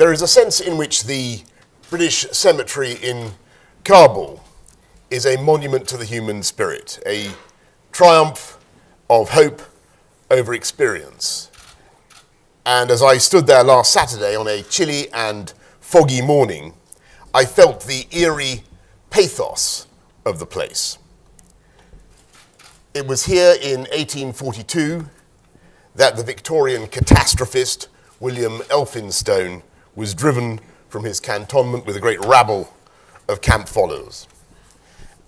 There is a sense in which the British cemetery in Kabul is a monument to the human spirit, a triumph of hope over experience. And as I stood there last Saturday on a chilly and foggy morning, I felt the eerie pathos of the place. It was here in 1842 that the Victorian catastrophist William Elphinstone was driven from his cantonment with a great rabble of camp followers.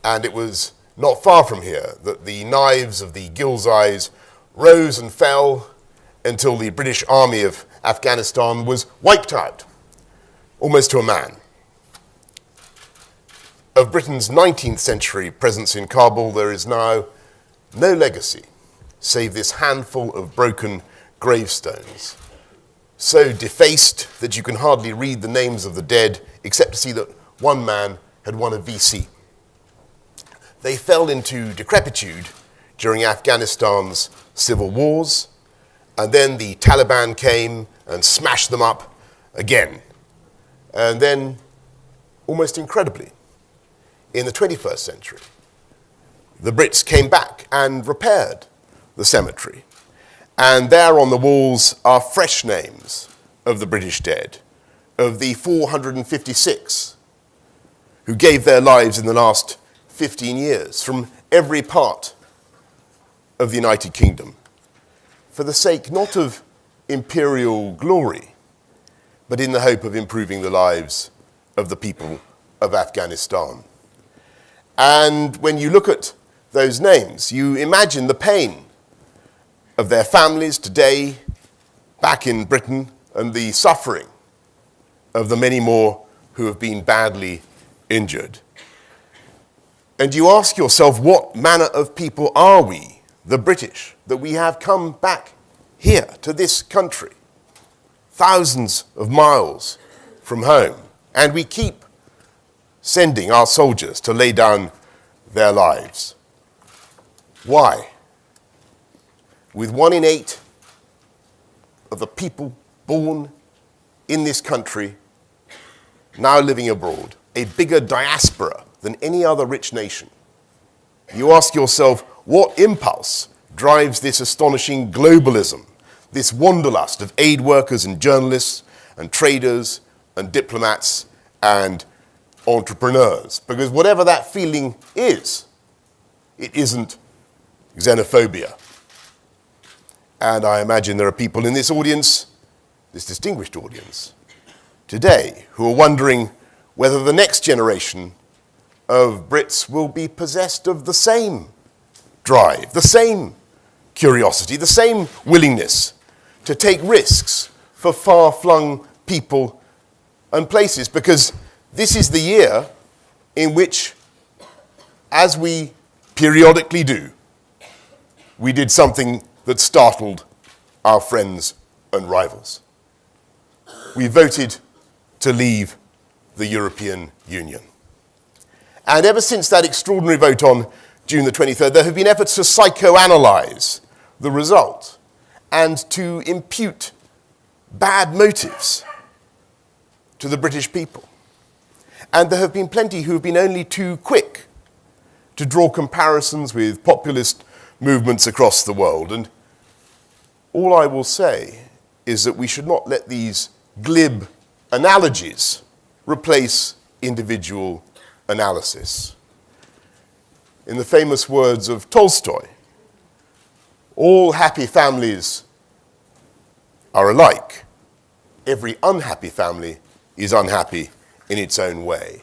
And it was not far from here that the knives of the Ghilzais rose and fell until the British army of Afghanistan was wiped out, almost to a man. Of Britain's 19th century presence in Kabul, there is now no legacy save this handful of broken gravestones, so defaced that you can hardly read the names of the dead except to see that one man had won a VC. They fell into decrepitude during Afghanistan's civil wars, and then the Taliban came and smashed them up again. And then, almost incredibly, in the 21st century, the Brits came back and repaired the cemetery. And there on the walls are fresh names of the British dead, of the 456 who gave their lives in the last 15 years from every part of the United Kingdom, for the sake not of imperial glory, but in the hope of improving the lives of the people of Afghanistan. And when you look at those names, you imagine the pain of their families today back in Britain and the suffering of the many more who have been badly injured. And you ask yourself, what manner of people are we, the British, that we have come back here to this country, thousands of miles from home, and we keep sending our soldiers to lay down their lives? Why? With 1 in 8 of the people born in this country now living abroad, a bigger diaspora than any other rich nation, you ask yourself, what impulse drives this astonishing globalism, this wanderlust of aid workers and journalists and traders and diplomats and entrepreneurs? Because whatever that feeling is, it isn't xenophobia. And I imagine there are people in this audience, this distinguished audience, today who are wondering whether the next generation of Brits will be possessed of the same drive, the same curiosity, the same willingness to take risks for far-flung people and places, because this is the year in which, as we periodically do, we did something that startled our friends and rivals. We voted to leave the European Union. And ever since that extraordinary vote on June the 23rd, there have been efforts to psychoanalyze the result and to impute bad motives to the British people. And there have been plenty who have been only too quick to draw comparisons with populist movements across the world. And all I will say is that we should not let these glib analogies replace individual analysis. In the famous words of Tolstoy, all happy families are alike. Every unhappy family is unhappy in its own way.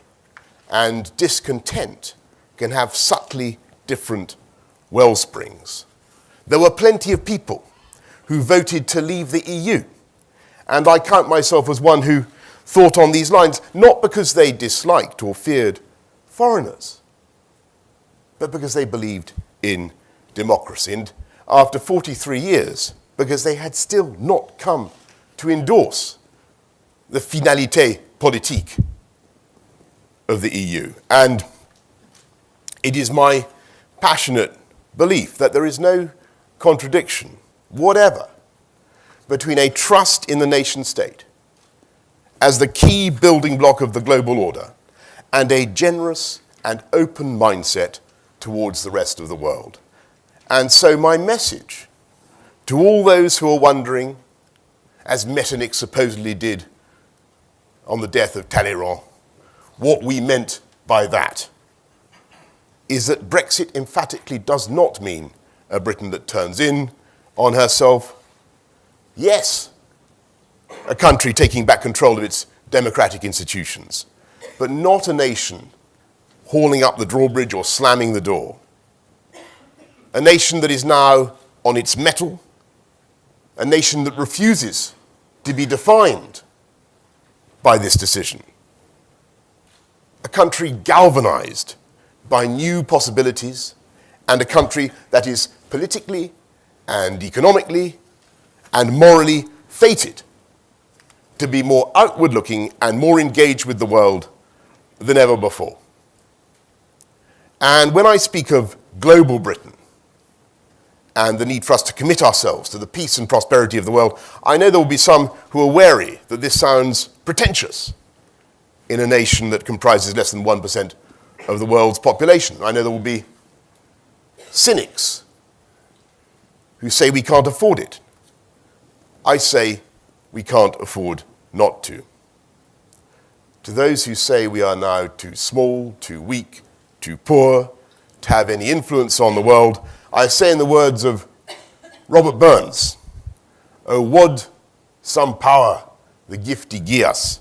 And discontent can have subtly different well springs. There were plenty of people who voted to leave the EU, and I count myself as one who thought on these lines, not because they disliked or feared foreigners, but because they believed in democracy. And after 43 years, because they had still not come to endorse the finalité politique of the EU. And it is my passionate belief that there is no contradiction whatever between a trust in the nation state as the key building block of the global order, and a generous and open mindset towards the rest of the world. And so my message to all those who are wondering, as Metternich supposedly did on the death of Talleyrand, what we meant by that, is that Brexit emphatically does not mean a Britain that turns in on herself. Yes, a country taking back control of its democratic institutions, but not a nation hauling up the drawbridge or slamming the door. A nation that is now on its mettle, a nation that refuses to be defined by this decision. A country galvanized by new possibilities, and a country that is politically and economically and morally fated to be more outward-looking and more engaged with the world than ever before. And when I speak of global Britain and the need for us to commit ourselves to the peace and prosperity of the world, I know there will be some who are wary that this sounds pretentious in a nation that comprises less than 1% of the world's population. I know there will be cynics who say we can't afford it. I say we can't afford not to. To those who say we are now too small, too weak, too poor to have any influence on the world, I say in the words of Robert Burns, "Oh, would some power the giftie gie us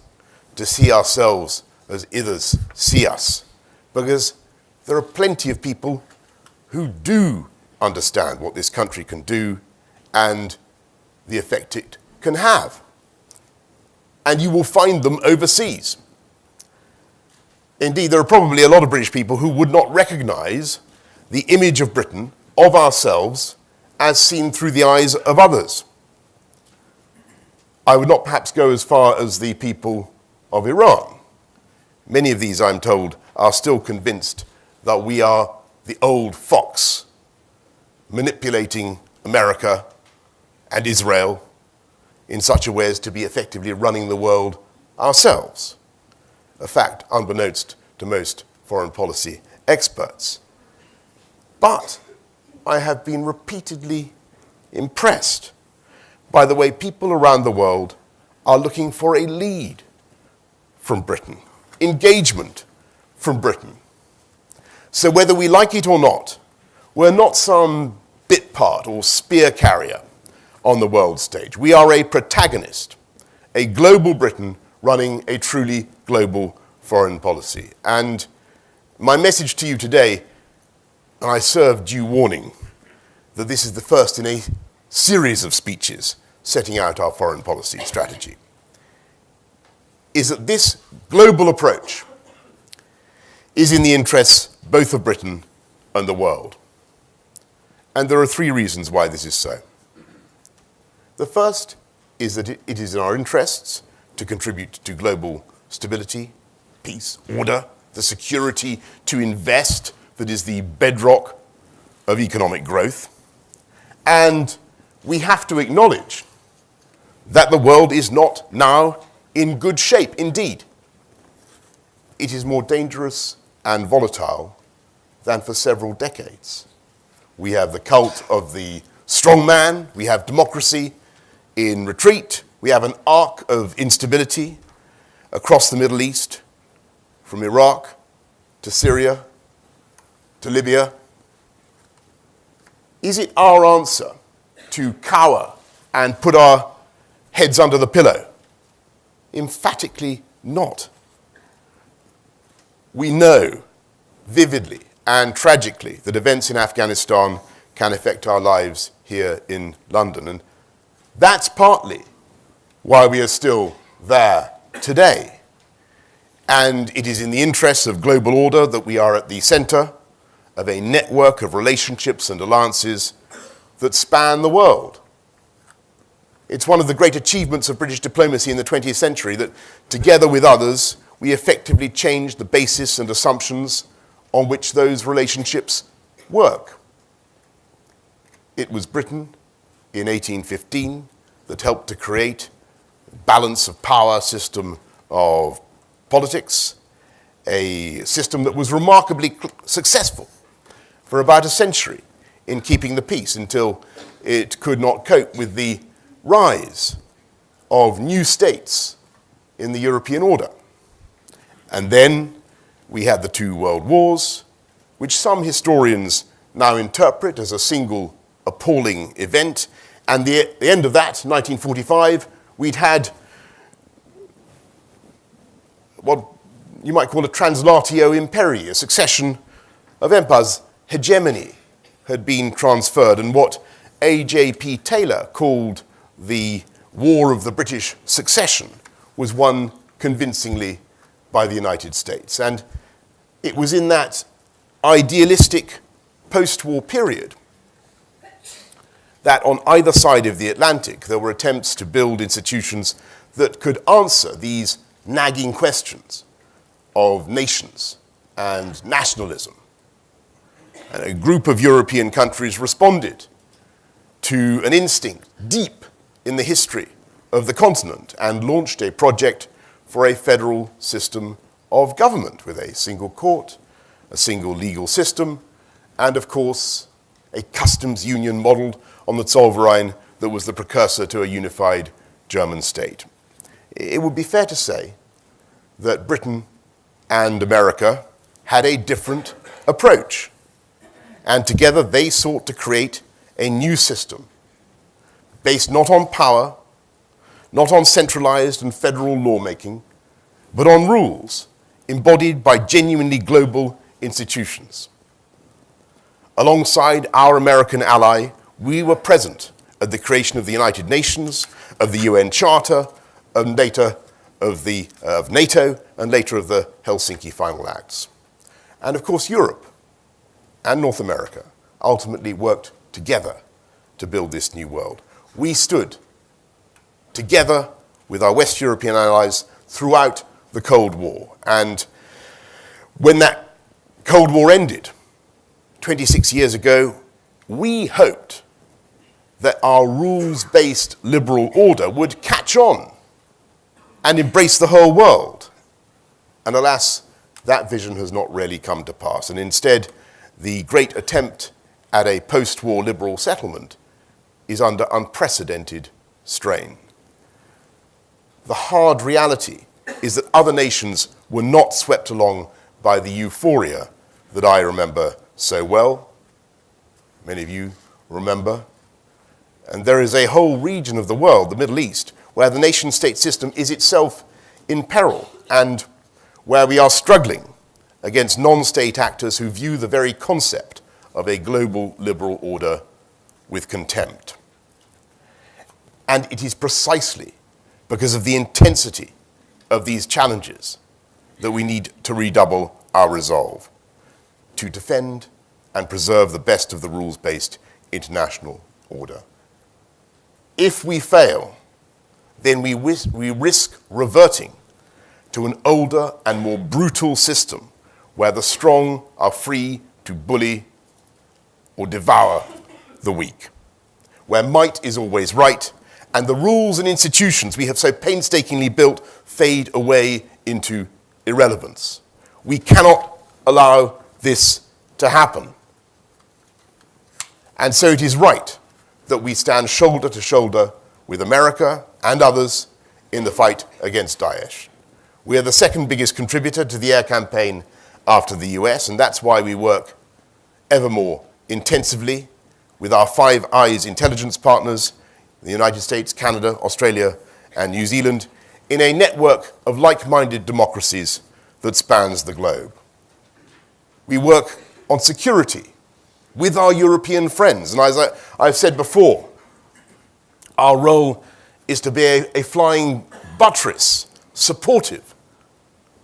to see ourselves as others see us." Because there are plenty of people who do understand what this country can do and the effect it can have. And you will find them overseas. Indeed, there are probably a lot of British people who would not recognize the image of Britain, of ourselves, as seen through the eyes of others. I would not perhaps go as far as the people of Iran. Many of these, I'm told, are still convinced that we are the old fox manipulating America and Israel in such a way as to be effectively running the world ourselves. A fact unbeknownst to most foreign policy experts. But I have been repeatedly impressed by the way people around the world are looking for a lead from Britain, engagement from Britain. So whether we like it or not, we're not some bit part or spear carrier on the world stage. We are a protagonist, a global Britain running a truly global foreign policy. And my message to you today, and I serve due warning that this is the first in a series of speeches setting out our foreign policy strategy, is that this global approach is in the interests both of Britain and the world. And there are three reasons why this is so. The first is that it is in our interests to contribute to global stability, peace, order, the security to invest that is the bedrock of economic growth. And we have to acknowledge that the world is not now in good shape. Indeed, it is more dangerous and volatile than for several decades. We have the cult of the strong man, we have democracy in retreat, we have an arc of instability across the Middle East, from Iraq to Syria to Libya. Is it our answer to cower and put our heads under the pillow? Emphatically not. We know vividly and tragically that events in Afghanistan can affect our lives here in London. And that's partly why we are still there today. And it is in the interests of global order that we are at the center of a network of relationships and alliances that span the world. It's one of the great achievements of British diplomacy in the 20th century that, together with others, we effectively changed the basis and assumptions on which those relationships work. It was Britain in 1815 that helped to create a balance of power system of politics, a system that was remarkably successful for about a century in keeping the peace until it could not cope with the rise of new states in the European order. And then we had the two world wars, which some historians now interpret as a single appalling event. And the end of that, 1945, we'd had what you might call a translatio imperii, a succession of empires. Hegemony had been transferred, and what A.J.P. Taylor called the War of the British Succession was won convincingly by the United States. And it was in that idealistic post-war period that on either side of the Atlantic there were attempts to build institutions that could answer these nagging questions of nations and nationalism. And a group of European countries responded to an instinct deep in the history of the continent and launched a project for a federal system of government with a single court, a single legal system, and of course a customs union modelled on the Zollverein that was the precursor to a unified German state. It would be fair to say that Britain and America had a different approach, and together they sought to create a new system based not on power, not on centralized and federal lawmaking, but on rules embodied by genuinely global institutions. Alongside our American ally, we were present at the creation of the United Nations, of the UN Charter, and later of NATO, and later of the Helsinki Final Acts. And of course, Europe and North America ultimately worked together to build this new world. We stood together with our West European allies throughout the Cold War. And when that Cold War ended, 26 years ago, we hoped that our rules-based liberal order would catch on and embrace the whole world. And alas, that vision has not really come to pass. And instead, the great attempt at a post-war liberal settlement is under unprecedented strain. The hard reality is that other nations were not swept along by the euphoria that I remember so well. Many of you remember. And there is a whole region of the world, the Middle East, where the nation-state system is itself in peril and where we are struggling against non-state actors who view the very concept of a global liberal order with contempt. And it is precisely because of the intensity of these challenges that we need to redouble our resolve to defend and preserve the best of the rules-based international order. If we fail, then we risk reverting to an older and more brutal system where the strong are free to bully or devour the weak, where might is always right, and the rules and institutions we have so painstakingly built fade away into irrelevance. We cannot allow this to happen. And so it is right that we stand shoulder to shoulder with America and others in the fight against Daesh. We are the second biggest contributor to the air campaign after the US, and that's why we work ever more intensively with our Five Eyes intelligence partners, the United States, Canada, Australia, and New Zealand, in a network of like-minded democracies that spans the globe. We work on security with our European friends, and as I've said before, our role is to be a flying buttress, supportive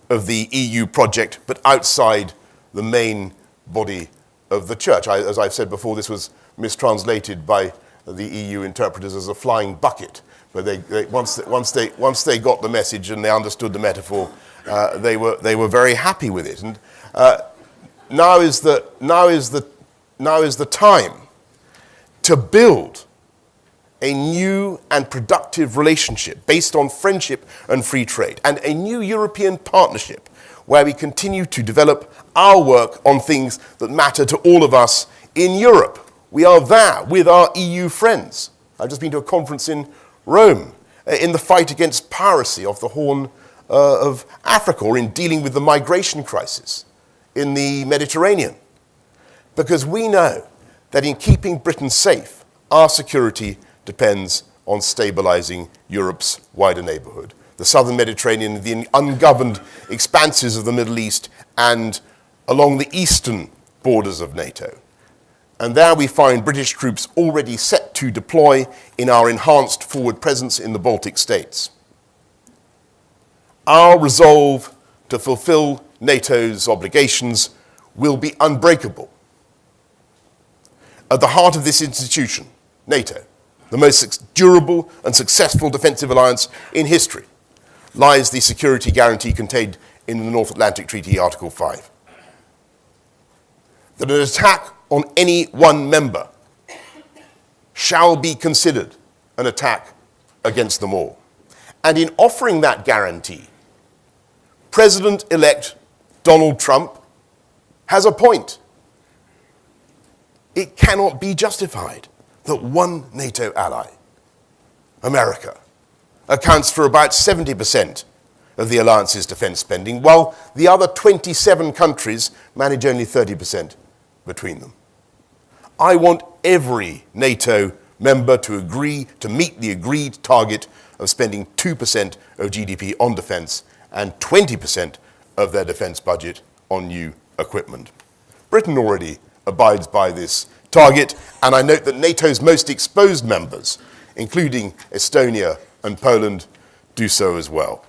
of the EU project, but outside the main body of the church. As I've said before, this was mistranslated by the EU interpreters as a flying bucket, but once they got the message and they understood the metaphor, they were very happy with it. And now is the time to build a new and productive relationship based on friendship and free trade, and a new European partnership where we continue to develop our work on things that matter to all of us in Europe. We are there with our EU friends. I've just been to a conference in Rome in the fight against piracy off the Horn of Africa, or in dealing with the migration crisis in the Mediterranean. Because we know that in keeping Britain safe, our security depends on stabilizing Europe's wider neighborhood, the southern Mediterranean, the ungoverned expanses of the Middle East, and along the eastern borders of NATO. And there we find British troops already set to deploy in our enhanced forward presence in the Baltic states. Our resolve to fulfill NATO's obligations will be unbreakable. At the heart of this institution, NATO, the most durable and successful defensive alliance in history, lies the security guarantee contained in the North Atlantic Treaty, Article 5. That an attack on any one member shall be considered an attack against them all. And in offering that guarantee, President-elect Donald Trump has a point. It cannot be justified that one NATO ally, America, accounts for about 70% of the alliance's defense spending, while the other 27 countries manage only 30% between them. I want every NATO member to agree to meet the agreed target of spending 2% of GDP on defense and 20% of their defense budget on new equipment. Britain already abides by this target, and I note that NATO's most exposed members, including Estonia and Poland, do so as well.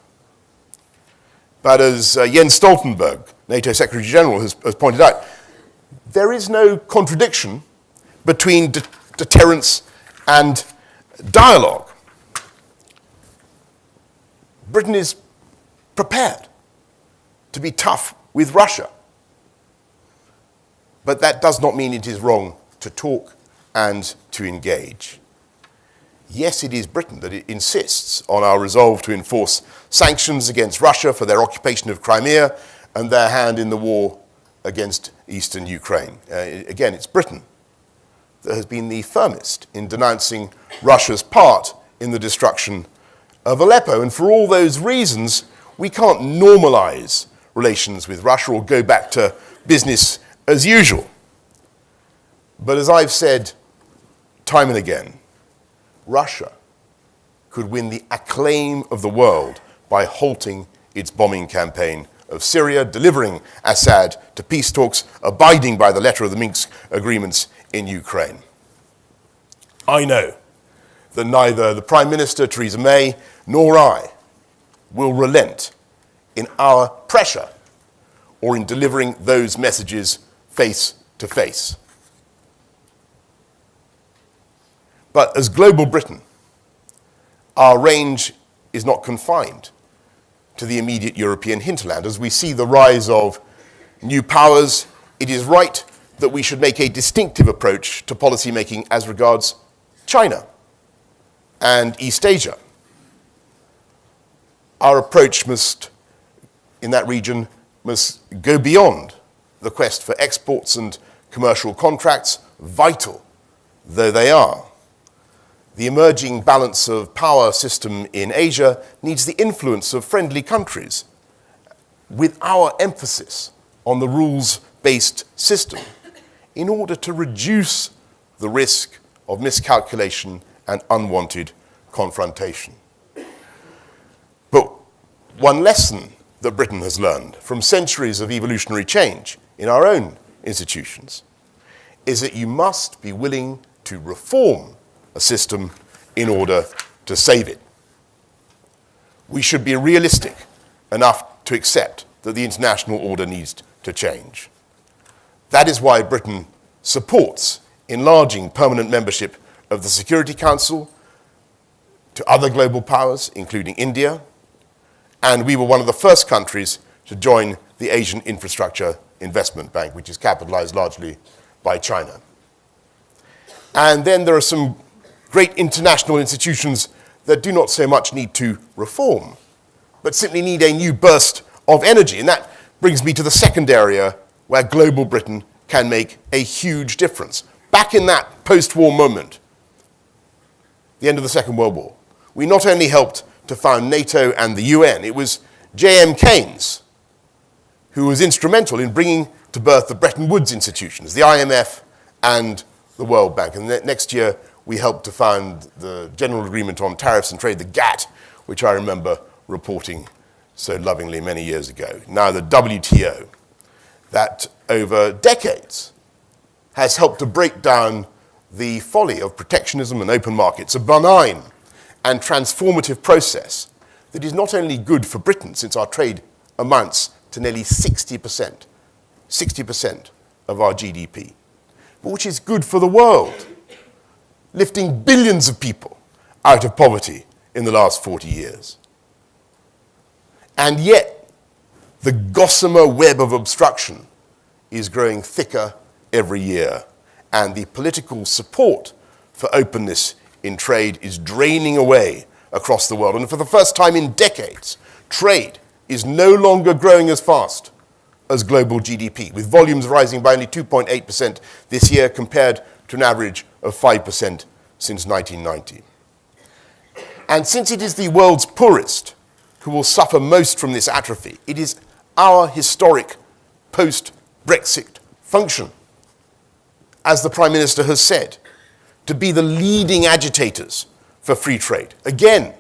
But as Jens Stoltenberg, NATO Secretary General, has pointed out, there is no contradiction between deterrence and dialogue. Britain is prepared to be tough with Russia. But that does not mean it is wrong to talk and to engage. Yes, it is Britain that insists on our resolve to enforce sanctions against Russia for their occupation of Crimea and their hand in the war against eastern Ukraine. Again, it's Britain that has been the firmest in denouncing Russia's part in the destruction of Aleppo. And for all those reasons, we can't normalize relations with Russia or go back to business as usual. But as I've said time and again, Russia could win the acclaim of the world by halting its bombing campaign of Syria, delivering Assad to peace talks, abiding by the letter of the Minsk agreements in Ukraine. I know that neither the Prime Minister, Theresa May, nor I will relent in our pressure or in delivering those messages face to face. But as global Britain, our range is not confined to the immediate European hinterland. As we see the rise of new powers, it is right that we should make a distinctive approach to policymaking as regards China and East Asia. Our approach in that region must go beyond the quest for exports and commercial contracts, vital though they are. The emerging balance of power system in Asia needs the influence of friendly countries, with our emphasis on the rules-based system, in order to reduce the risk of miscalculation and unwanted confrontation. But one lesson that Britain has learned from centuries of evolutionary change in our own institutions is that you must be willing to reform a system in order to save it. We should be realistic enough to accept that the international order needs to change. That is why Britain supports enlarging permanent membership of the Security Council to other global powers, including India, and we were one of the first countries to join the Asian Infrastructure Investment Bank, which is capitalized largely by China. And then there are some great international institutions that do not so much need to reform, but simply need a new burst of energy. And that brings me to the second area where global Britain can make a huge difference. Back in that post-war moment, the end of the Second World War, we not only helped to found NATO and the UN, it was J.M. Keynes who was instrumental in bringing to birth the Bretton Woods institutions, the IMF and the World Bank. And next year, we helped to found the General Agreement on Tariffs and Trade, the GATT, which I remember reporting so lovingly many years ago. Now the WTO, that over decades has helped to break down the folly of protectionism and open markets, a benign and transformative process that is not only good for Britain, since our trade amounts to nearly 60% of our GDP, but which is good for the world, lifting billions of people out of poverty in the last 40 years. And yet, the gossamer web of obstruction is growing thicker every year, and the political support for openness in trade is draining away across the world. And for the first time in decades, trade is no longer growing as fast as global GDP, with volumes rising by only 2.8% this year compared to an average of 5% since 1990. And since it is the world's poorest who will suffer most from this atrophy, it is our historic post-Brexit function, as the Prime Minister has said, to be the leading agitators for free trade. Again,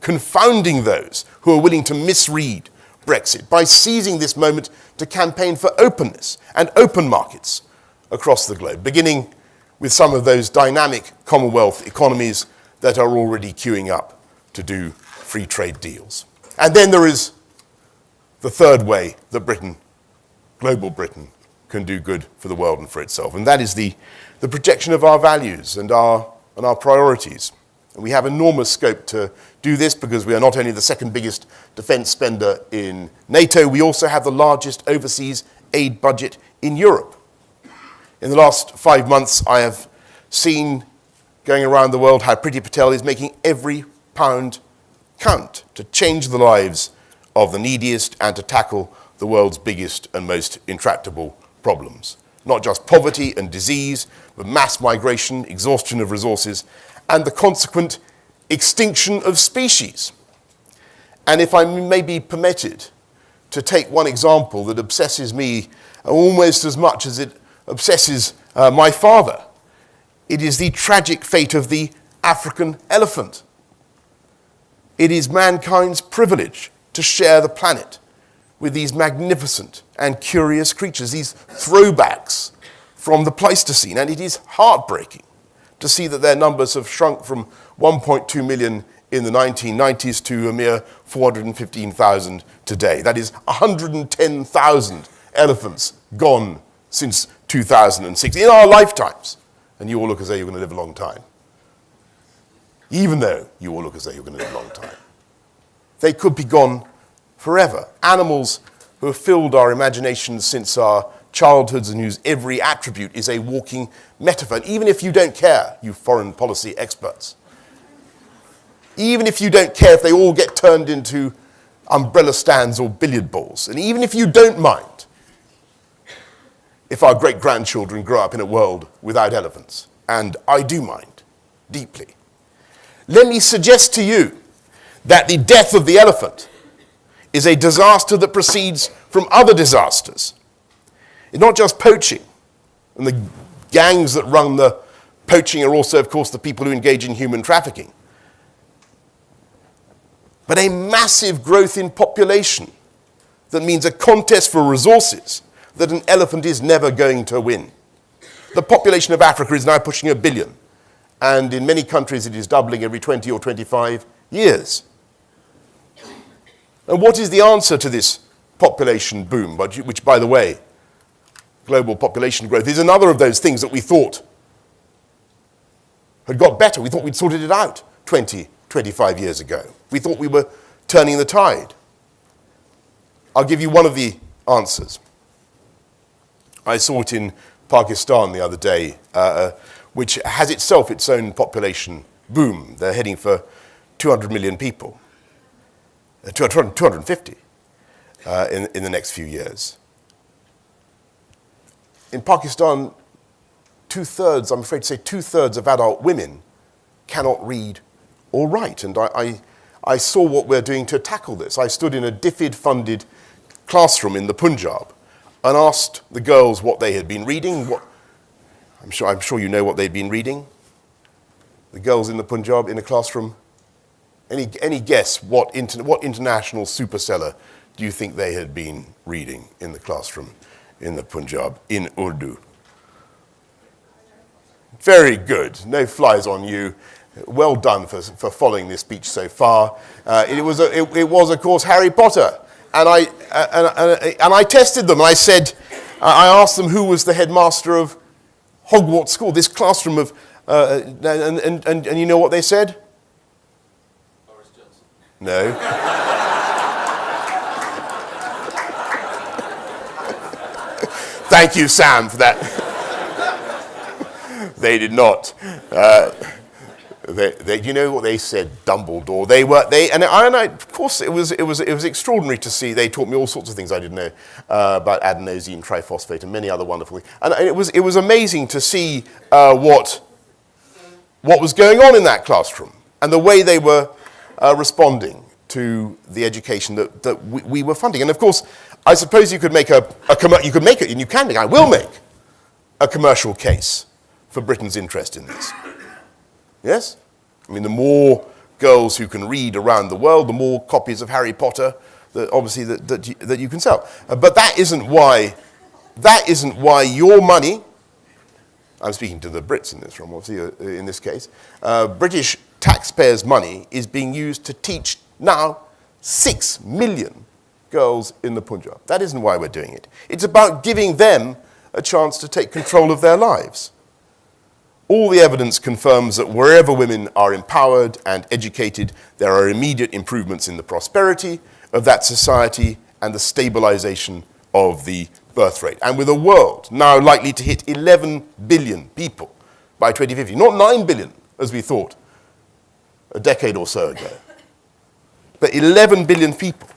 confounding those who are willing to misread Brexit by seizing this moment to campaign for openness and open markets across the globe, beginning with some of those dynamic Commonwealth economies that are already queuing up to do free trade deals. And then there is the third way that Britain, global Britain, can do good for the world and for itself, and that is the projection of our values and our priorities. And we have enormous scope to do this because we are not only the second biggest defense spender in NATO, we also have the largest overseas aid budget in Europe. In the last 5 months, I have seen, going around the world, how Priti Patel is making every pound count to change the lives of the neediest and to tackle the world's biggest and most intractable problems. Not just poverty and disease, but mass migration, exhaustion of resources, and the consequent extinction of species. And if I may be permitted to take one example that obsesses me almost as much as it obsesses my father, it is the tragic fate of the African elephant. It is mankind's privilege to share the planet with these magnificent and curious creatures, these throwbacks from the Pleistocene. And it is heartbreaking to see that their numbers have shrunk from 1.2 million in the 1990s to a mere 415,000 today. That is 110,000 elephants gone since 2006, in our lifetimes. And you all look as though you're going to live a long time. Even though you all look as though you're going to live a long time. They could be gone forever. Animals who have filled our imaginations since our childhoods and whose every attribute is a walking metaphor. And even if you don't care, you foreign policy experts, even if you don't care if they all get turned into umbrella stands or billiard balls, and even if you don't mind if our great-grandchildren grow up in a world without elephants, and I do mind deeply, let me suggest to you that the death of the elephant is a disaster that proceeds from other disasters. It's not just poaching, and the gangs that run the poaching are also, of course, the people who engage in human trafficking, but a massive growth in population that means a contest for resources that an elephant is never going to win. The population of Africa is now pushing 1 billion, and in many countries it is doubling every 20 or 25 years. And what is the answer to this population boom, which, by the way, global population growth is another of those things that we thought had got better. We thought we'd sorted it out 20, 25 years ago. We thought we were turning the tide. I'll give you one of the answers. I saw it in Pakistan the other day, which has itself its own population boom. They're heading for 200 million people, 250 in the next few years. In Pakistan, I'm afraid to say two-thirds of adult women cannot read or write. And I saw what we're doing to tackle this. I stood in a DFID-funded classroom in the Punjab and asked the girls what they had been reading. I'm sure you know what they'd been reading. The girls in the Punjab in a classroom. Any guess what international superseller do you think they had been reading in the classroom in the Punjab in Urdu? Very good. No flies on you. Well done for following this speech so far. It was, of course, Harry Potter. And I tested them. I asked them who was the headmaster of Hogwarts School, this classroom of, and you know what they said? Boris Johnson. No. Thank you, Sam, for that. They did not. You know what they said? Dumbledore. Of course, it was extraordinary to see. They taught me all sorts of things I didn't know about adenosine triphosphate and many other wonderful things. And it was amazing to see what was going on in that classroom and the way they were responding to the education that we were funding. And of course, I suppose you could make I will make a commercial case for Britain's interest in this. Yes? I mean, the more girls who can read around the world, the more copies of Harry Potter that you can sell. But that isn't why your money, I'm speaking to the Brits in this room, obviously, in this case, British taxpayers' money is being used to teach now 6 million girls in the Punjab. That isn't why we're doing it. It's about giving them a chance to take control of their lives. All the evidence confirms that wherever women are empowered and educated, there are immediate improvements in the prosperity of that society and the stabilization of the birth rate. And with a world now likely to hit 11 billion people by 2050, not 9 billion, as we thought a decade or so ago, but 11 billion people,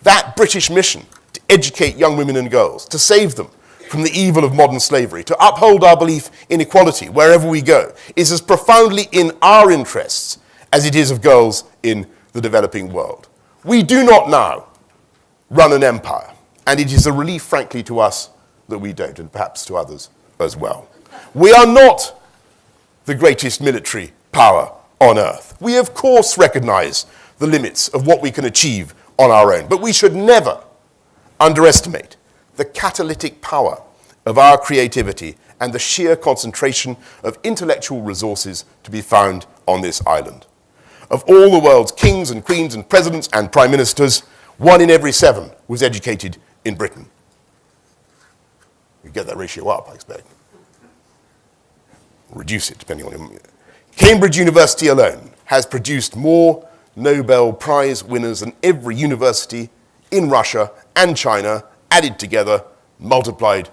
that British mission to educate young women and girls, to save them from the evil of modern slavery, to uphold our belief in equality wherever we go, is as profoundly in our interests as it is of girls in the developing world. We do not now run an empire, and it is a relief, frankly, to us that we don't, and perhaps to others as well. We are not the greatest military power on earth. We, of course, recognize the limits of what we can achieve on our own, but we should never underestimate the catalytic power of our creativity and the sheer concentration of intellectual resources to be found on this island. Of all the world's kings and queens and presidents and prime ministers, 1 in every 7 was educated in Britain. You get that ratio up, I expect. Reduce it, depending on your... Cambridge University alone has produced more Nobel Prize winners than every university in Russia and China added together, multiplied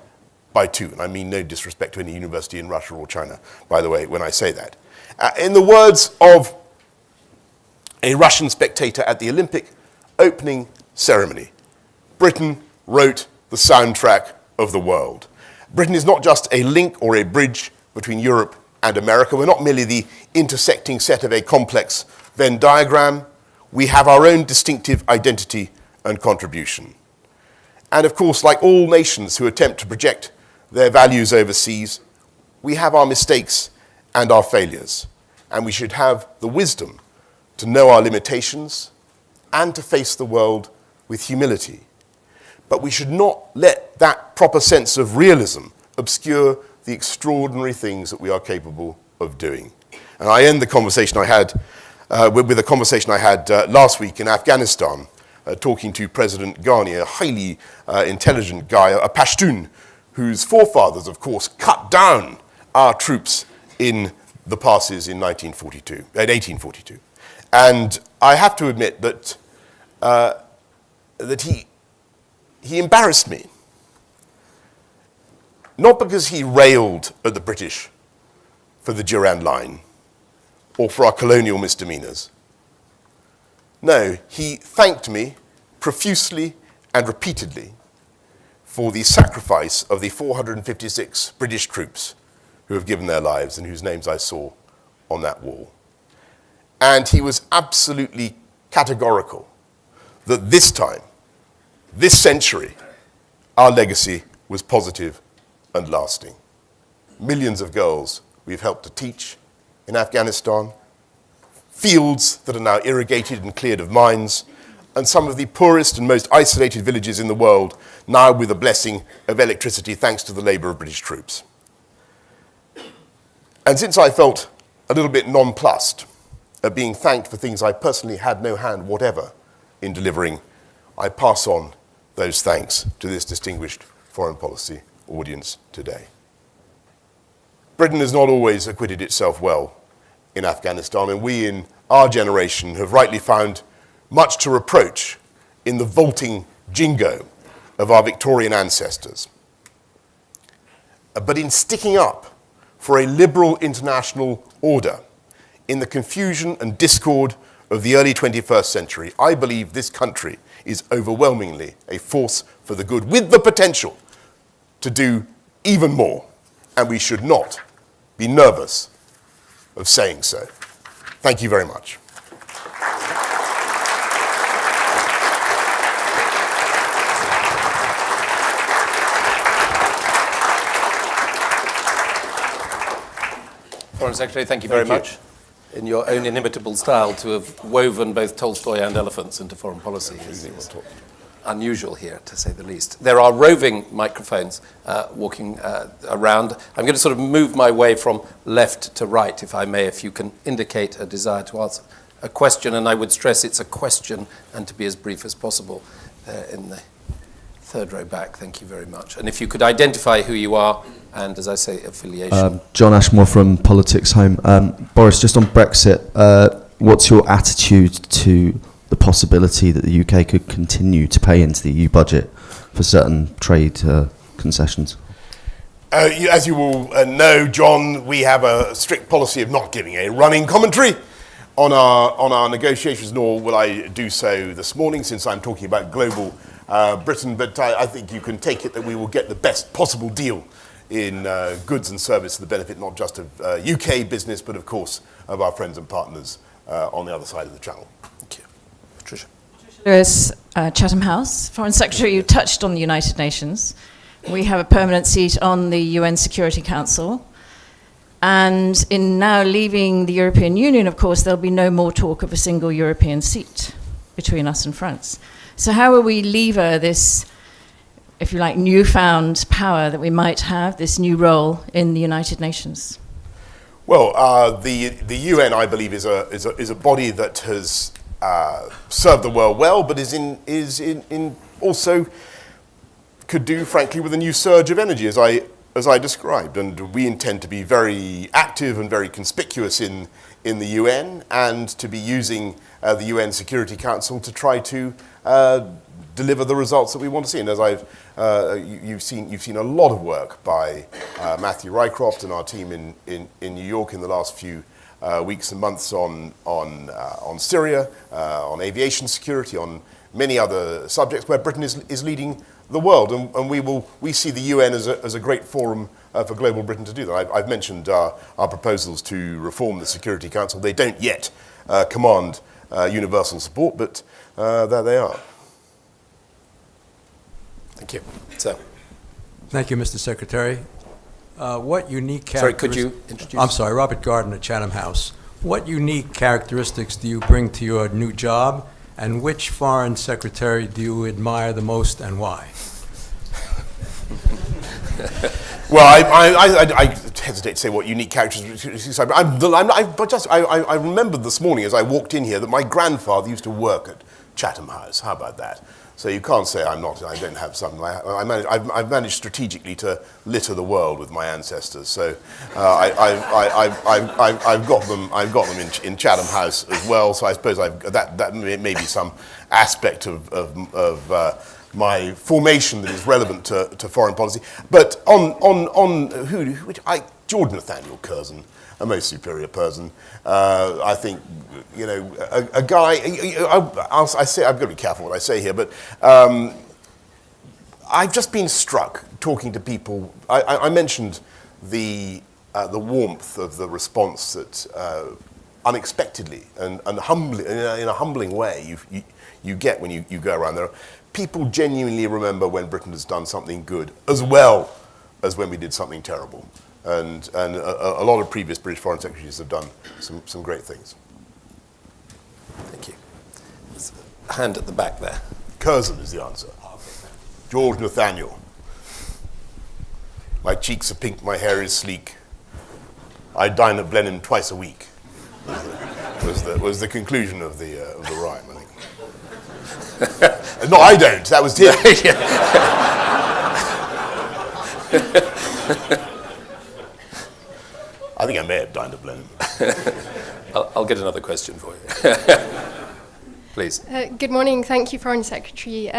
by 2. And I mean no disrespect to any university in Russia or China, by the way, when I say that. In the words of a Russian spectator at the Olympic opening ceremony, Britain wrote the soundtrack of the world. Britain is not just a link or a bridge between Europe and America. We're not merely the intersecting set of a complex Venn diagram. We have our own distinctive identity and contribution. And of course, like all nations who attempt to project their values overseas, we have our mistakes and our failures. And we should have the wisdom to know our limitations and to face the world with humility. But we should not let that proper sense of realism obscure the extraordinary things that we are capable of doing. And I end the conversation I had with a conversation I had last week in Afghanistan, talking to President Ghani, a highly intelligent guy, a Pashtun, whose forefathers, of course, cut down our troops in the passes in 1842. And I have to admit that he embarrassed me. Not because he railed at the British for the Durand Line or for our colonial misdemeanors. No, he thanked me profusely and repeatedly for the sacrifice of the 456 British troops who have given their lives and whose names I saw on that wall. And he was absolutely categorical that this time, this century, our legacy was positive and lasting. Millions of girls we've helped to teach in Afghanistan, fields that are now irrigated and cleared of mines, and some of the poorest and most isolated villages in the world now with a blessing of electricity thanks to the labour of British troops. And since I felt a little bit nonplussed at being thanked for things I personally had no hand whatever in delivering, I pass on those thanks to this distinguished foreign policy audience today. Britain has not always acquitted itself well in Afghanistan, and we in our generation have rightly found much to reproach in the vaulting jingo of our Victorian ancestors. But in sticking up for a liberal international order in the confusion and discord of the early 21st century, I believe this country is overwhelmingly a force for the good, with the potential to do even more, and we should not be nervous of saying so. Thank you very much. Foreign Secretary, thank you very much. In your own inimitable style, to have woven both Tolstoy and elephants into foreign policy is unusual here, to say the least. There are roving microphones walking around. I'm going to sort of move my way from left to right, if I may, if you can indicate a desire to answer a question, and I would stress it's a question and to be as brief as possible in the third row back. Thank you very much. And if you could identify who you are and, as I say, affiliation. John Ashmore from Politics Home. Boris, just on Brexit, what's your attitude to the possibility that the UK could continue to pay into the EU budget for certain trade concessions? As you will know, John, we have a strict policy of not giving a running commentary on our negotiations, nor will I do so this morning since I'm talking about global Britain, but I think you can take it that we will get the best possible deal in goods and service to the benefit not just of UK business, but of course of our friends and partners on the other side of the channel. Thank you. Patricia. Lewis, Chatham House. Foreign Secretary, you touched on the United Nations. We have a permanent seat on the UN Security Council. And in now leaving the European Union, of course, there'll be no more talk of a single European seat between us and France. So how will we lever this, if you like, newfound power that we might have, this new role in the United Nations? Well, the UN, I believe, is a body that has served the world well, but is in also could do, frankly, with a new surge of energy, as I described, and we intend to be very active and very conspicuous in the UN, and to be using the UN Security Council to try to deliver the results that we want to see. And as you've seen a lot of work by Matthew Rycroft and our team in New York in the last few weeks and months on Syria, on aviation security, on many other subjects where Britain is leading the world, and we see the UN as a great forum for global Britain to do that. I've mentioned our proposals to reform the Security Council. They don't yet command universal support, but there they are. Thank you. So, thank you, Mr. Secretary. What unique characteristics... Sorry, could you introduce... I'm sorry, Robert Gardner, Chatham House. What unique characteristics do you bring to your new job, and which foreign secretary do you admire the most, and why? Well, I hesitate to say what unique characteristics. I remembered this morning as I walked in here that my grandfather used to work at Chatham House. How about that? So you can't say I don't have some. I've managed strategically to litter the world with my ancestors. So I've got them in Chatham House as well. So I suppose that may be some aspect of my formation that is relevant to foreign policy. But on who George Nathaniel Curzon, a most superior person. I think, you know, a guy, I say, I've got to be careful what I say here, but I've just been struck talking to people. I mentioned the warmth of the response that unexpectedly and humbly, in a humbling way you get when you go around there. People genuinely remember when Britain has done something good as well as when we did something terrible. And a lot of previous British Foreign Secretaries have done some great things. Thank you. There's a hand at the back there. Curzon is the answer. George Nathaniel. My cheeks are pink, my hair is sleek. I dine at Blenheim twice a week. Was the conclusion of the rhyme, I think. No, I don't. That was him. I think I may have dined at Blenheim. I'll get another question for you. Please. Good morning. Thank you, Foreign Secretary.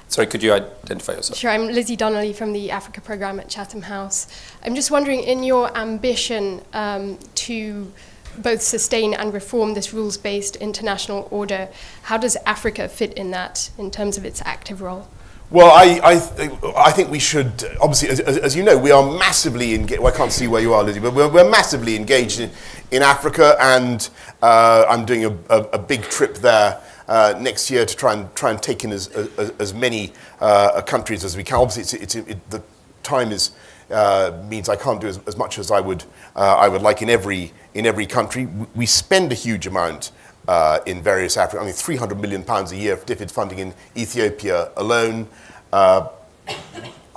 Sorry, could you identify yourself? Sure, I'm Lizzie Donnelly from the Africa Programme at Chatham House. I'm just wondering, in your ambition to both sustain and reform this rules-based international order, how does Africa fit in that in terms of its active role? Well, I think we should, obviously, as you know, we are massively engaged. Well, I can't see where you are, Lizzie, but we're massively engaged in Africa, and I'm doing a big trip there next year to try and take in as many countries as we can. Obviously, the time means I can't do as much as I would like in every country. We spend a huge amount in various Africa. I mean, £300 million a year for DFID funding in Ethiopia alone. I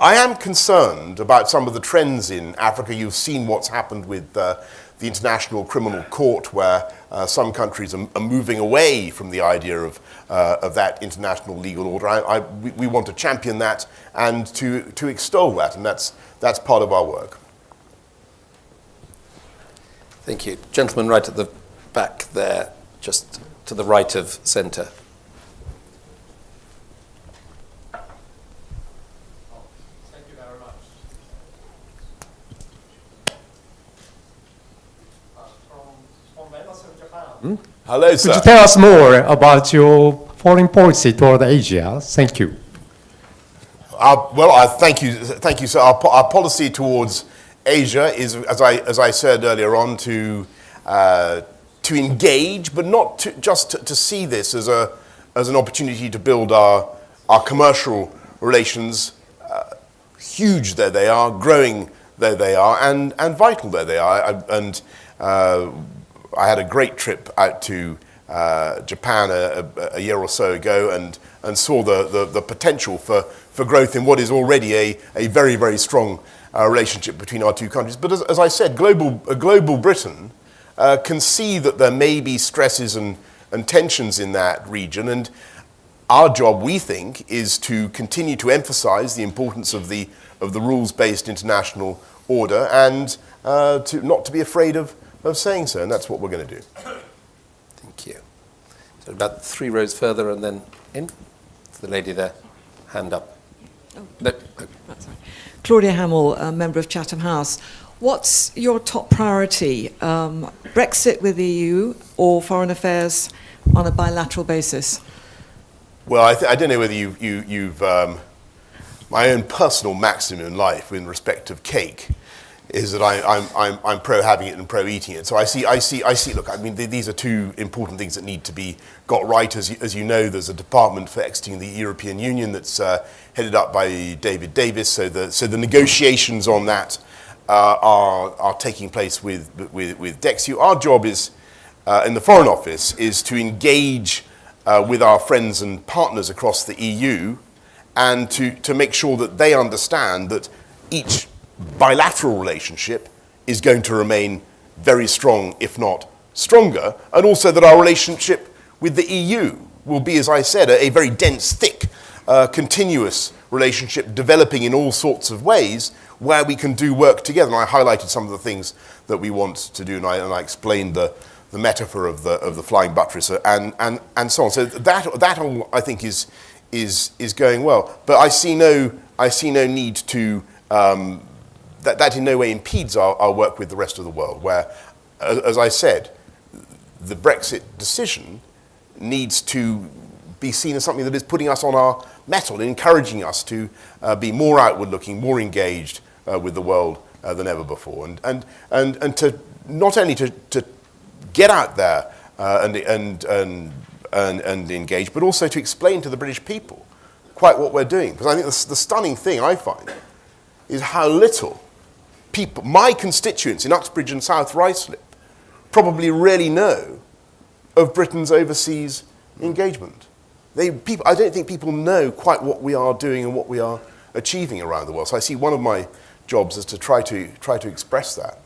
am concerned about some of the trends in Africa. You've seen what's happened with the International Criminal Court, where some countries are moving away from the idea of that international legal order. We want to champion that and to extol that, and that's part of our work. Thank you. Gentleman right at the back there, just to the right of centre. Thank you very much. From members of Japan. Hello, sir. Could you tell us more about your foreign policy toward Asia? Thank you. Thank you, sir. Our policy towards Asia is, as I said earlier on, to engage, but not just to see this as an opportunity to build our commercial relations. Huge though they are, growing though they are, and vital though they are. I had a great trip out to Japan a year or so ago, and saw the potential for growth in what is already a very, very strong relationship between our two countries. But as I said, global Britain can see that there may be stresses and tensions in that region, and our job, we think, is to continue to emphasize the importance of the rules-based international order, and not to be afraid of saying so, and that's what we're going to do. Thank you. So about 3 rows further, and then in. To the lady there, hand up. Oh. No. Claudia Hamill, a member of Chatham House. What's your top priority? Brexit with the EU or foreign affairs on a bilateral basis? Well, I don't know whether you've my own personal maxim in life in respect of cake is that I'm pro having it and pro eating it. So I see. Look, I mean, these are two important things that need to be got right. As you know, there's a department for exiting the European Union that's headed up by David Davis. So the negotiations on that are taking place with DEXU. Our job is in the Foreign Office is to engage with our friends and partners across the EU, and to make sure that they understand that each bilateral relationship is going to remain very strong, if not stronger, and also that our relationship with the EU will be, as I said, a very dense, thick, continuous relationship developing in all sorts of ways where we can do work together. And I highlighted some of the things that we want to do, and I explained the metaphor of the flying buttress and so on. So that all, I think, is going well. But I see no need to that in no way impedes our work with the rest of the world, where, as I said, the Brexit decision needs to be seen as something that is putting us on our mettle, encouraging us to be more outward-looking, more engaged with the world than ever before, and to not only to get out there and engage, but also to explain to the British people quite what we're doing. Because I think the stunning thing I find is how little people, my constituents in Uxbridge and South Ruislip, probably really know of Britain's overseas engagement. I don't think people know quite what we are doing and what we are achieving around the world. So I see one of my jobs is to try to express that.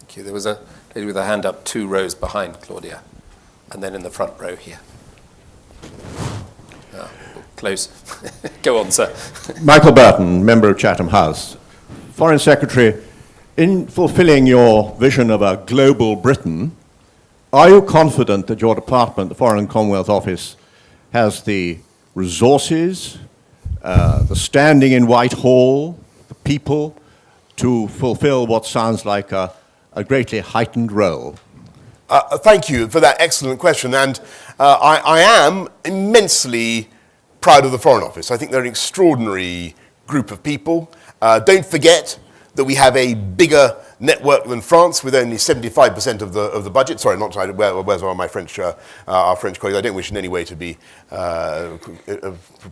Thank you. There was a lady with her hand up 2 rows behind Claudia, and then in the front row here. Close. Go on, sir. Michael Burton, member of Chatham House. Foreign Secretary, in fulfilling your vision of a global Britain, are you confident that your department, the Foreign and Commonwealth Office, has the resources, the standing in Whitehall, the people, to fulfill what sounds like a greatly heightened role? Thank you for that excellent question. And I am immensely proud of the Foreign Office. I think they're an extraordinary group of people. Don't forget that we have a bigger network than France, with only 75% of the budget. Sorry, not trying to. Where's my French, our French colleagues? I don't wish in any way to be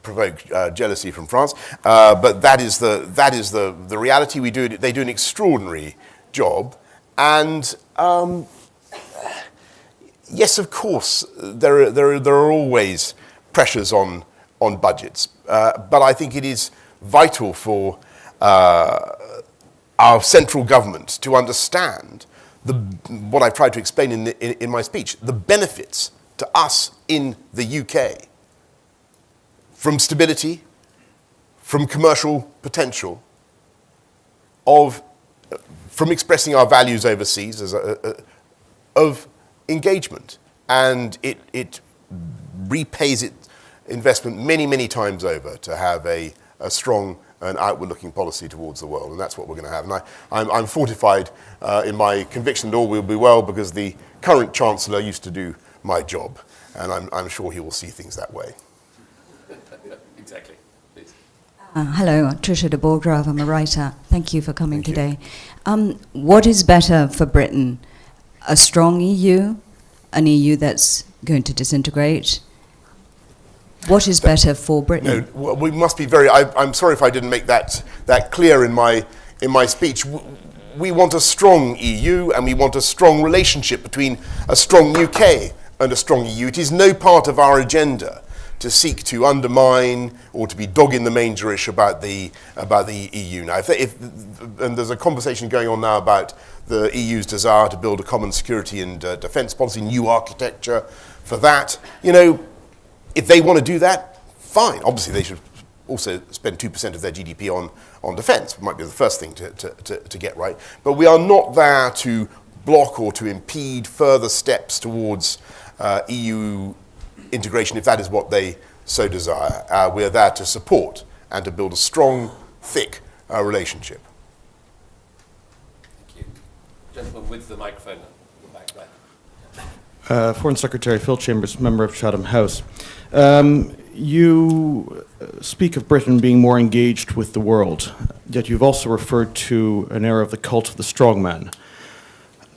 provoke jealousy from France, but that is the reality. They do an extraordinary job, and yes, of course, there are always pressures on budgets, but I think it is vital for our central government to understand what I've tried to explain in my speech, the benefits to us in the UK from stability, from commercial potential, from expressing our values overseas, of engagement. And it repays its investment many, many times over to have a strong and outward-looking policy towards the world, and that's what we're going to have. And I'm fortified in my conviction that all will be well, because the current Chancellor used to do my job, and I'm sure he will see things that way. Exactly. Please. Hello, Tricia de Borgrave. I'm a writer. Thank you for coming today. What is better for Britain? A strong EU? An EU that's going to disintegrate? What is better for Britain? No, we must be very. I'm sorry if I didn't make that clear in my speech. We want a strong EU, and we want a strong relationship between a strong UK and a strong EU. It is no part of our agenda to seek to undermine or to be dog-in-the-manger-ish about the EU. Now, and there's a conversation going on now about the EU's desire to build a common security and defence policy, new architecture for that. If they want to do that, fine. Obviously, they should also spend 2% of their GDP on defence. It might be the first thing to get right. But we are not there to block or to impede further steps towards EU integration, if that is what they so desire. We are there to support and to build a strong, thick relationship. Thank you. Gentleman with the microphone at the back there. Foreign Secretary Phil Chambers, member of Chatham House. You speak of Britain being more engaged with the world, yet you've also referred to an era of the cult of the strongman.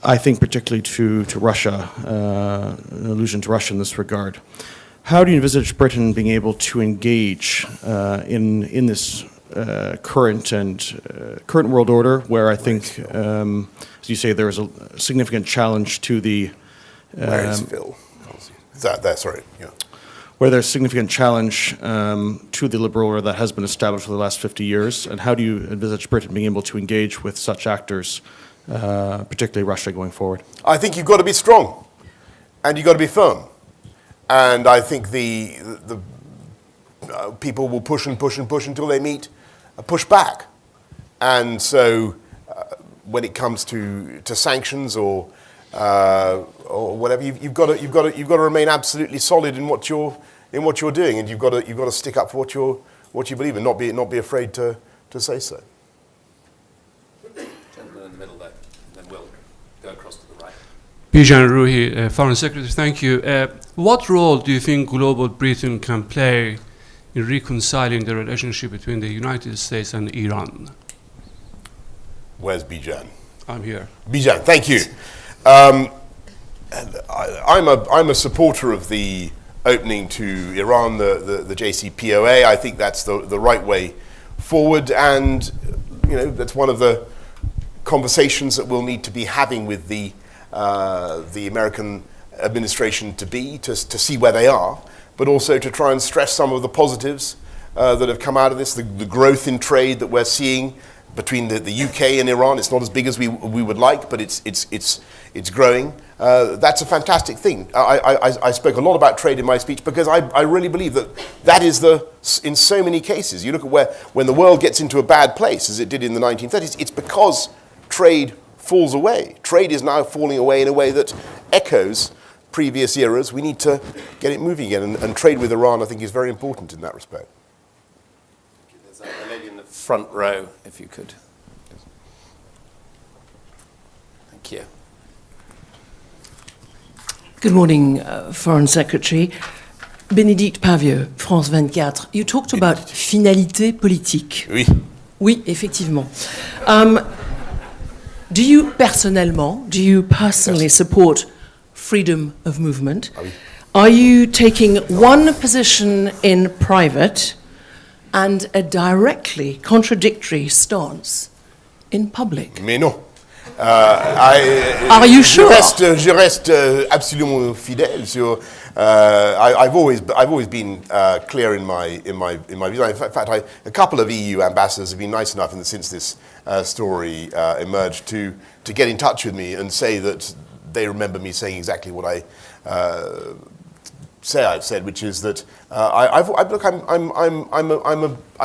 I think particularly to Russia, an allusion to Russia in this regard. How do you envisage Britain being able to engage in this current world order, where I think, as you say, there is a significant challenge to the... Where is Phil? Sorry, yeah. Where there's significant challenge to the liberal order that has been established for the last 50 years, and how do you envisage Britain being able to engage with such actors, particularly Russia, going forward? I think you've got to be strong, and you've got to be firm. And I think the people will push and push and push until they meet a pushback. And so when it comes to sanctions or whatever, you've got to remain absolutely solid in what you're doing, and you've got to stick up for what you believe in, not be afraid to say so. middle there, and then we'll go across to the right. Bijan Ruhi, Foreign Secretary, thank you. What role do you think global Britain can play in reconciling the relationship between the United States and Iran? Where's Bijan? I'm here. Bijan, thank you. I'm a supporter of the opening to Iran, the JCPOA. I think that's the right way forward, and that's one of the conversations that we'll need to be having with the American administration to see where they are, but also to try and stress some of the positives that have come out of this, the growth in trade that we're seeing between the UK and Iran. It's not as big as we would like, but it's growing. That's a fantastic thing. I spoke a lot about trade in my speech because I really believe that is in so many cases. You look at when the world gets into a bad place, as it did in the 1930s, it's because trade falls away. Trade is now falling away in a way that echoes previous eras. We need to get it moving again, and trade with Iran, I think, is very important in that respect. There's a lady in the front row, if you could. Thank you. Good morning, Foreign Secretary. Bénédicte Pavieux, France 24. You talked about finalité politique. Oui. Oui, effectivement. Do you personally support freedom of movement? Ah oui. Are you taking one position in private and a directly contradictory stance in public? Mais non. Are you sure? Je reste absolument fidèle sur. I've always been clear in my views. In fact, a couple of EU ambassadors have been nice enough, since this story emerged, to get in touch with me and say that they remember me saying exactly what I say I've said, which is that I'm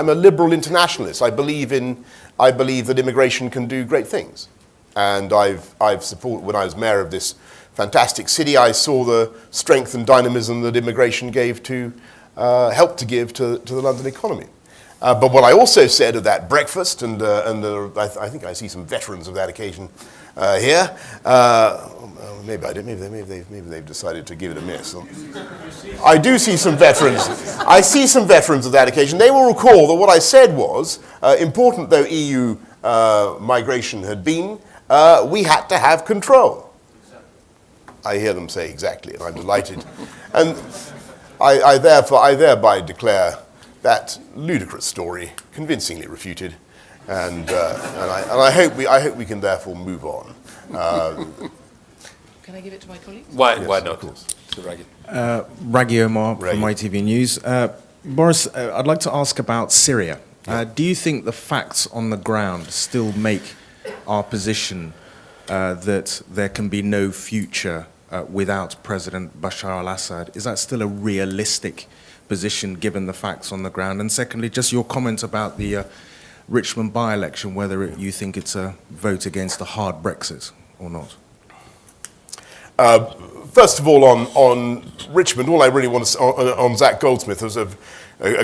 a liberal internationalist. I believe that immigration can do great things. And I've supported, when I was mayor of this fantastic city, I saw the strength and dynamism that immigration helped to give to the London economy. But what I also said at that breakfast, and I think I see some veterans of that occasion here. Maybe I did. Maybe they've decided to give it a miss. I do see some veterans. I see some veterans of that occasion. They will recall that what I said was, important though EU migration had been, we had to have control. I hear them say exactly, and I'm delighted. And I thereby declare that ludicrous story convincingly refuted, and I hope we can therefore move on. Can I give it to my colleague? Why Yes, not? of course. To Raggy. Raggy Omar Raggy. from ITV News. Boris, I'd like to ask about Syria. Do you think the facts on the ground still make our position that there can be no future without President Bashar al-Assad? Is that still a realistic position given the facts on the ground? And secondly, just your comment about the Richmond by-election, whether you think it's a vote against a hard Brexit or not. First of all, on Richmond, all I really want to say on Zach Goldsmith, who's a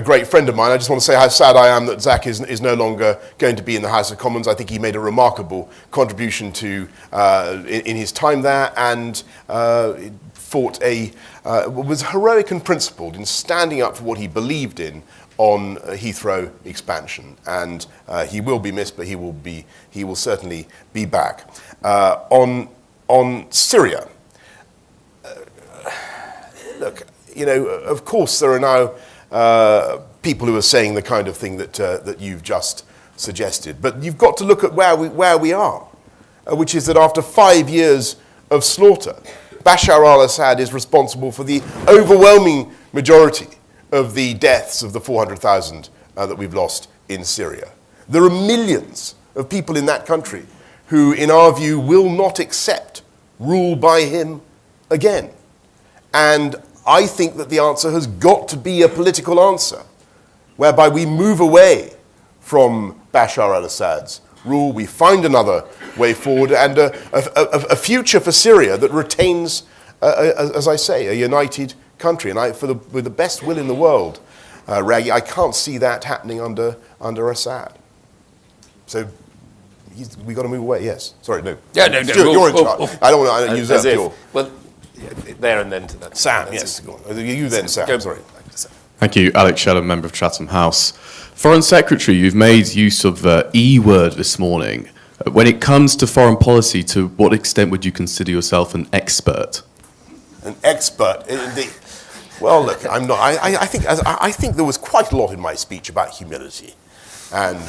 great friend of mine, I just want to say how sad I am that Zach is no longer going to be in the House of Commons. I think he made a remarkable contribution to in his time there, and was heroic and principled in standing up for what he believed in on Heathrow expansion, and he will be missed, but he will certainly be back. On Syria. Look, of course there are now people who are saying the kind of thing that you've just suggested. But you've got to look at where we are, which is that after 5 years of slaughter, Bashar al-Assad is responsible for the overwhelming majority of the deaths of the 400,000 that we've lost in Syria. There are millions of people in that country who, in our view, will not accept rule by him again. And I think that the answer has got to be a political answer, whereby we move away from Bashar al-Assad's rule, we find another way forward, and a future for Syria that retains, as I say, a united country. And with the best will in the world, Raggy, I can't see that happening under Assad. So we got to move away. Yes. Sorry, no. Yeah, no. Stuart, you're in charge. I don't want to use As that. if. Well, there and then to that. Sam, yes. Go on. You then, Sam. Go. Sorry. Thank you, Alex Shellham, member of Chatham House. Foreign Secretary, you've made use of the E word this morning. When it comes to foreign policy, to what extent would you consider yourself an expert? An expert. Well, look, I'm not. I think there was quite a lot in my speech about humility, and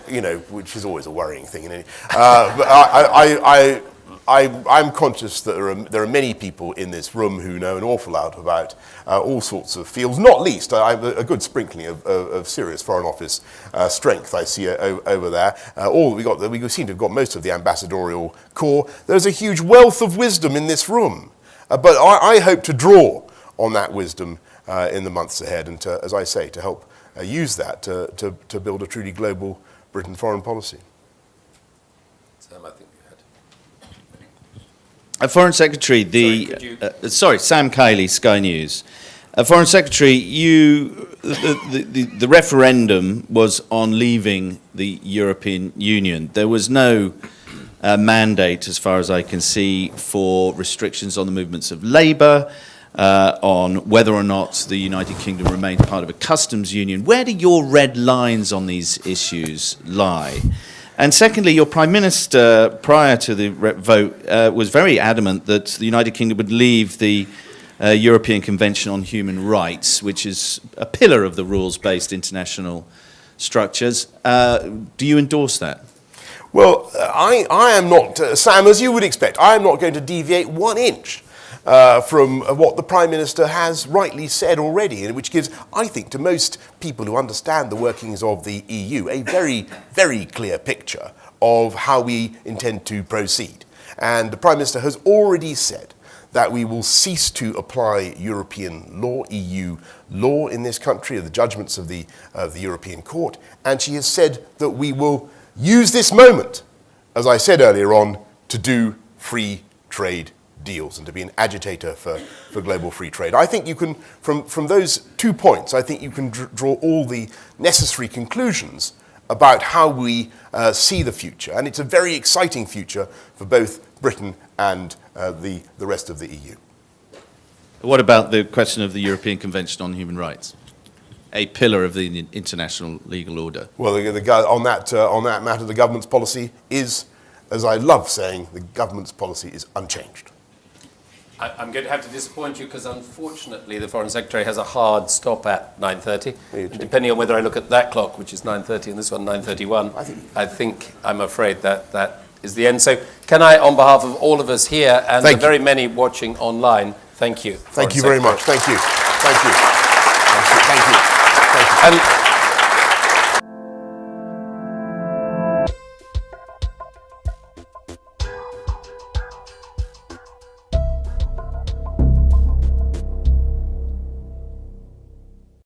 you know, which is always a worrying thing. But I'm conscious that there are many people in this room who know an awful lot about all sorts of fields, not least a good sprinkling of serious Foreign Office strength I see over there. We seem to have got most of the ambassadorial corps. There's a huge wealth of wisdom in this room, but I hope to draw on that wisdom in the months ahead, and to, as I say, to help use that to build a truly global Britain foreign policy. Sam, I think. Foreign Secretary, Sam Kiley, Sky News. Foreign Secretary, the referendum was on leaving the European Union. There was no mandate, as far as I can see, for restrictions on the movements of labour, on whether or not the United Kingdom remained part of a customs union. Where do your red lines on these issues lie? And secondly, your Prime Minister, prior to the vote, was very adamant that the United Kingdom would leave the European Convention on Human Rights, which is a pillar of the rules-based international structures. Do you endorse that? Well, I am not, Sam, as you would expect, I am not going to deviate 1 inch from what the Prime Minister has rightly said already, and which gives, I think, to most people who understand the workings of the EU, a very, very clear picture of how we intend to proceed. And the Prime Minister has already said that we will cease to apply European law, EU law in this country, of the judgments of the European Court, and she has said that we will use this moment, as I said earlier on, to do free trade deals and to be an agitator for global free trade. I think you can, from those 2 points, I think you can draw all the necessary conclusions about how we see the future. And it's a very exciting future for both Britain and the rest of the EU. What about the question of the European Convention on Human Rights? A pillar of the international legal order. Well, on that matter, the government's policy is, as I love saying, the government's policy is unchanged. I'm going to have to disappoint you because, unfortunately, the Foreign Secretary has a hard stop at 9:30. Depending on whether I look at that clock, which is 9:30, and this one 9:31, I think I'm afraid that is the end. So can I, on behalf of all of us here and the very many watching online, thank you. Thank you very much. Thank you. Thank you. Thank you. Thank you. Thank you. And